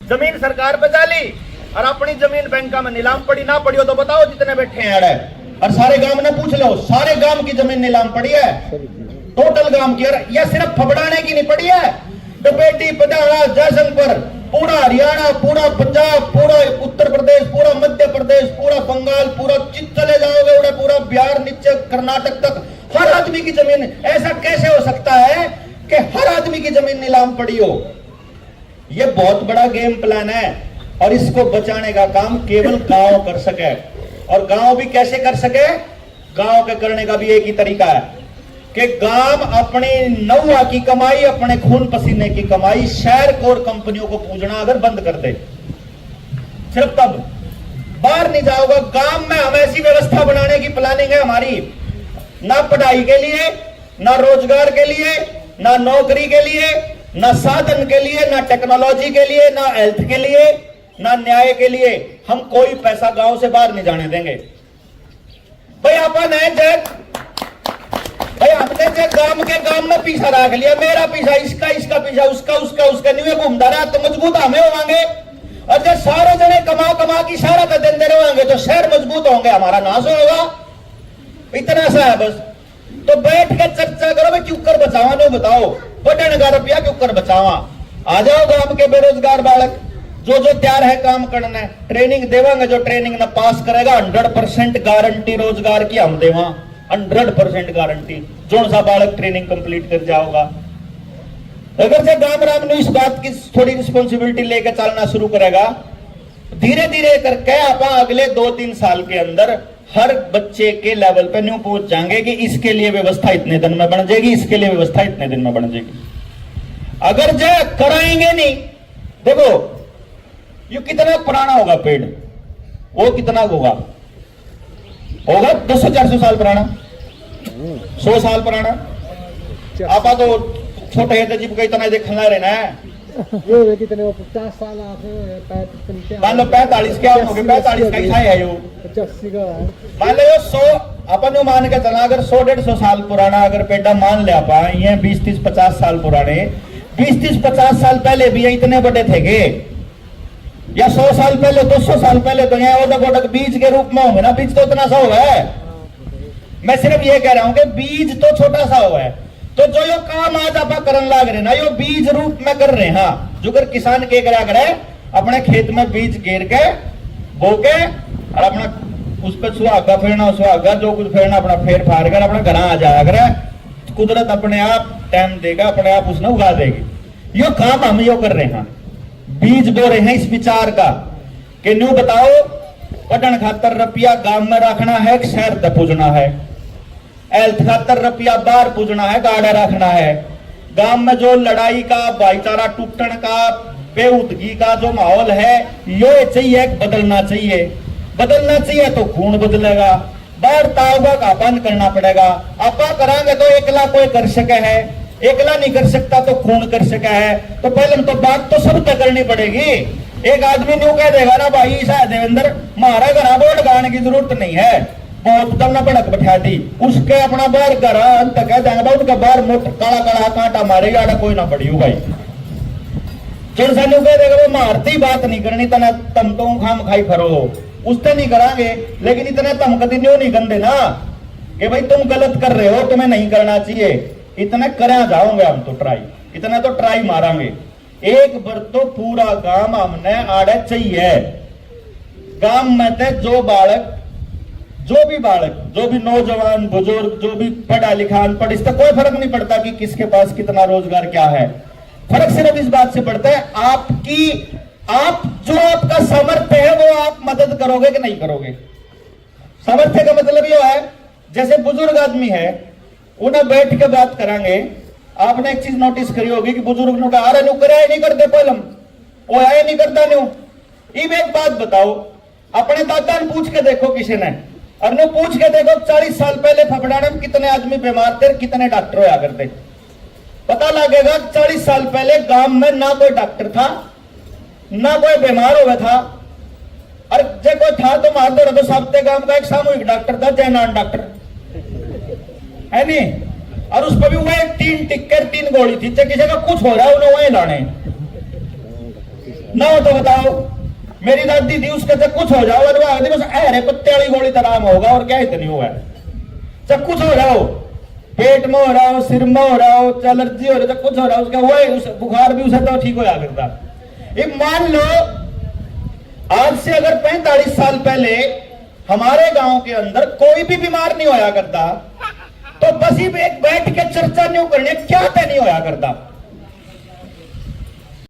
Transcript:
जमीन सरकार बचा ली और अपनी जमीन बैंका में नीलाम पड़ी ना पड़ी हो तो बताओ जितने बैठे हैं अड़े। और सारे गांव ने पूछ लो, सारे गांव की जमीन नीलाम पड़ी है, टोटल गांव की। और यह सिर्फ फबड़ाने की नहीं पड़ी है, तो बेटी पटाना जयशंकर, पूरा हरियाणा, पूरा पंजाब, पूरा उत्तर प्रदेश, पूरा मध्य प्रदेश, पूरा बंगाल, पूरा चले जाओगे उड़े, पूरा बिहार नीचे कर्नाटक तक हर आदमी की जमीन। ऐसा कैसे हो सकता है कि हर आदमी की जमीन नीलाम पड़ी हो? यह बहुत बड़ा गेम प्लान है और इसको बचाने का काम केवल गांव कर सके। और गांव भी कैसे कर सके? गांव के करने का भी एक ही तरीका है कि गांव अपनी नौआ की कमाई, अपने खून पसीने की कमाई शहर कोर कंपनियों को पूजना अगर बंद कर दे, सिर्फ तब बाहर नहीं जाओगे। गांव में हम ऐसी व्यवस्था बनाने की प्लानिंग है हमारी, ना पढ़ाई के लिए, ना रोजगार के लिए, ना नौकरी के लिए, ना साधन के लिए, ना टेक्नोलॉजी के लिए, ना हेल्थ के लिए, ना न्याय के लिए। हम कोई पैसा गांव से बाहर नहीं जाने देंगे। भाई अपन है जय, भाई हमने जो गांव में पीछा रख लिया, मेरा पीछा, इसका इसका पीछा, उसका उसका उसका नहीं घूमता रहा तो मजबूत हमें होंगे। और जब सारे जने कमा कमा की सारा का दिन दे रहेंगे तो शहर मजबूत होंगे, हमारा नाश होगा। इतना सा है बस। तो बैठ के चर्चा करो भाई क्यों कर बचावा, नहीं बताओ बटन का रुपया क्यों कर बचावा। आ जाओ गांव के बेरोजगार बालक जो जो तैयार है काम करना है, ट्रेनिंग देवांगे। जो ट्रेनिंग ना पास करेगा 100% गारंटी रोजगार की हम देवा, 100% गारंटी। जो सा बालक ट्रेनिंग कंप्लीट कर जाओगा, अगर से गांव राम ने इस बात की थोड़ी रिस्पॉन्सिबिलिटी लेकर चलना शुरू करेगा, धीरे धीरे करके आप अगले 2-3 साल के अंदर हर बच्चे के लेवल पे न्यू पहुंच जाएंगे कि इसके लिए व्यवस्था इतने दिन में बन जाएगी, इसके लिए व्यवस्था इतने दिन में बन जाएगी। अगर जो कराएंगे नहीं, देखो ये कितना पुराना होगा पेड़, वो कितना होगा 200-400 साल पुराना, 100 साल पुराना। आपा तो छोटे है जीप का इतना देखना रहना है, ये कितने 50 साल मान लो 45 क्या हो गए, 45 का ही है यो 85 का है। मान लो 100 अपन मान के चला, अगर 100-150 साल पुराना अगर पेड़ा मान ले आप, ये 20-30-50 साल पुराने, 20-30-50 साल पहले भी ये इतने बड़े थे गे, या 100 साल पहले, 200 साल पहले तो यहाँ ओडक बीज के रूप में होंगे ना। बीज तो इतना सा हुआ है, मैं सिर्फ ये कह रहा हूं कि बीज तो छोटा सा हुआ है। तो जो यो काम आज आप करन लाग रहे ना, यो बीज रूप में कर रहे हैं। जो कर किसान के करा करे, अपने खेत में बीज गिर के बो के और अपना उस पर सुहागा फेरना, सुहागा जो कुछ फेरना अपना फेर फाड़ कर अपना घर आ जाया करे। कुदरत अपने आप टाइम देगा, अपने आप उसने उगा देगी। यो काम हम यो कर रहे हैं, बीज बो रहे हैं इस विचार का कि न्यू बताओ पटन खातर रुपया गांव में रखना है, शहर तक पूजना है। हेल्थ खातर रुपया बाहर पूजना है, गाड़ा रखना है। गांव में जो लड़ाई का, भाईचारा टूटन का, बेउदगी का जो माहौल है, यो चाहिए बदलना चाहिए। बदलना चाहिए तो खून बदलेगा, बाहर ताऊगा का बंद करना पड़ेगा। आपा करांगे तो एकला कोई कर सके है, एकला नहीं कर सकता तो खून कर सका है। तो पहले तो बात तो सब तय करनी पड़ेगी। एक आदमी न्यू कह देगा ना भाई शायद देवेंद्र मारा घर बोर्ड गाने की जरूरत नहीं है, बहुत तब ना भड़क बैठा दी, उसके अपना बाहर घर अंत कह देंगे उसका बाहर मोट काला काला कांटा मारेगा, कोई ना पड़ी हो भाई। चिड़सा न्यू कह देगा वो मारती बात नहीं करनी, तना तम तो खाम खाई फरो, उससे नहीं करांगे। लेकिन इतने तम कभी न्यू नहीं गंदे ना कि भाई तुम गलत कर रहे हो, तुम्हें नहीं करना चाहिए। इतने करा जाओगे हम तो ट्राई, इतना तो ट्राई मारांगे। एक बार तो पूरा गांव हमने आड़े चाहिए। गांव में थे जो बालक, जो भी नौजवान बुजुर्ग, जो भी पढ़ा लिखा अनपढ़, इसका कोई फर्क नहीं पड़ता कि किसके पास कितना रोजगार क्या है। फर्क सिर्फ इस बात से पड़ता है आप जो आपका सामर्थ्य है वो आप मदद करोगे कि नहीं करोगे। सामर्थ्य का मतलब ये है, जैसे बुजुर्ग आदमी है उन्हें बैठ के बात करांगे। आपने एक चीज नोटिस करी होगी कि बुजुर्ग ने कहा नु करे नहीं करते पहलम, वो आए नहीं करता न्यू। एक बात बताओ, अपने दादा ने पूछ के देखो किसी ने, और नु पूछ के देखो 40 साल पहले फफड़ाने में कितने आदमी बीमार थे, कितने डॉक्टर होया करते। पता लगेगा 40 साल पहले गांव में ना कोई डॉक्टर था, ना कोई बीमार हुआ था, और जो कोई था तो मार दो तो सबते गांव का एक सामूहिक डॉक्टर था, जयनारायण डॉक्टर है नहीं। और उस पर भी वह 3 टिक्कर 3 गोली थी, किसी का कुछ हो रहा है उन्हें वहीं लाने। ना हो तो बताओ। मेरी दादी थी, उसके जब कुछ हो जाओ अरे बस अरे कुत्ते वाली गोली तो आराम होगा, और क्या इतनी हुआ है। जब कुछ हो रहा हो, पेट में हो रहा हो, सिर में हो रहा हो, एलर्जी हो रही, जब कुछ हो रहा हो, उसका वो बुखार भी उसे तो ठीक हो जा करता। ये मान लो आज से अगर 45 साल पहले हमारे गांव के अंदर कोई भी बीमार नहीं होया करता, तो बस ही एक बैठ के चर्चा नहीं करने क्या नहीं होया करता।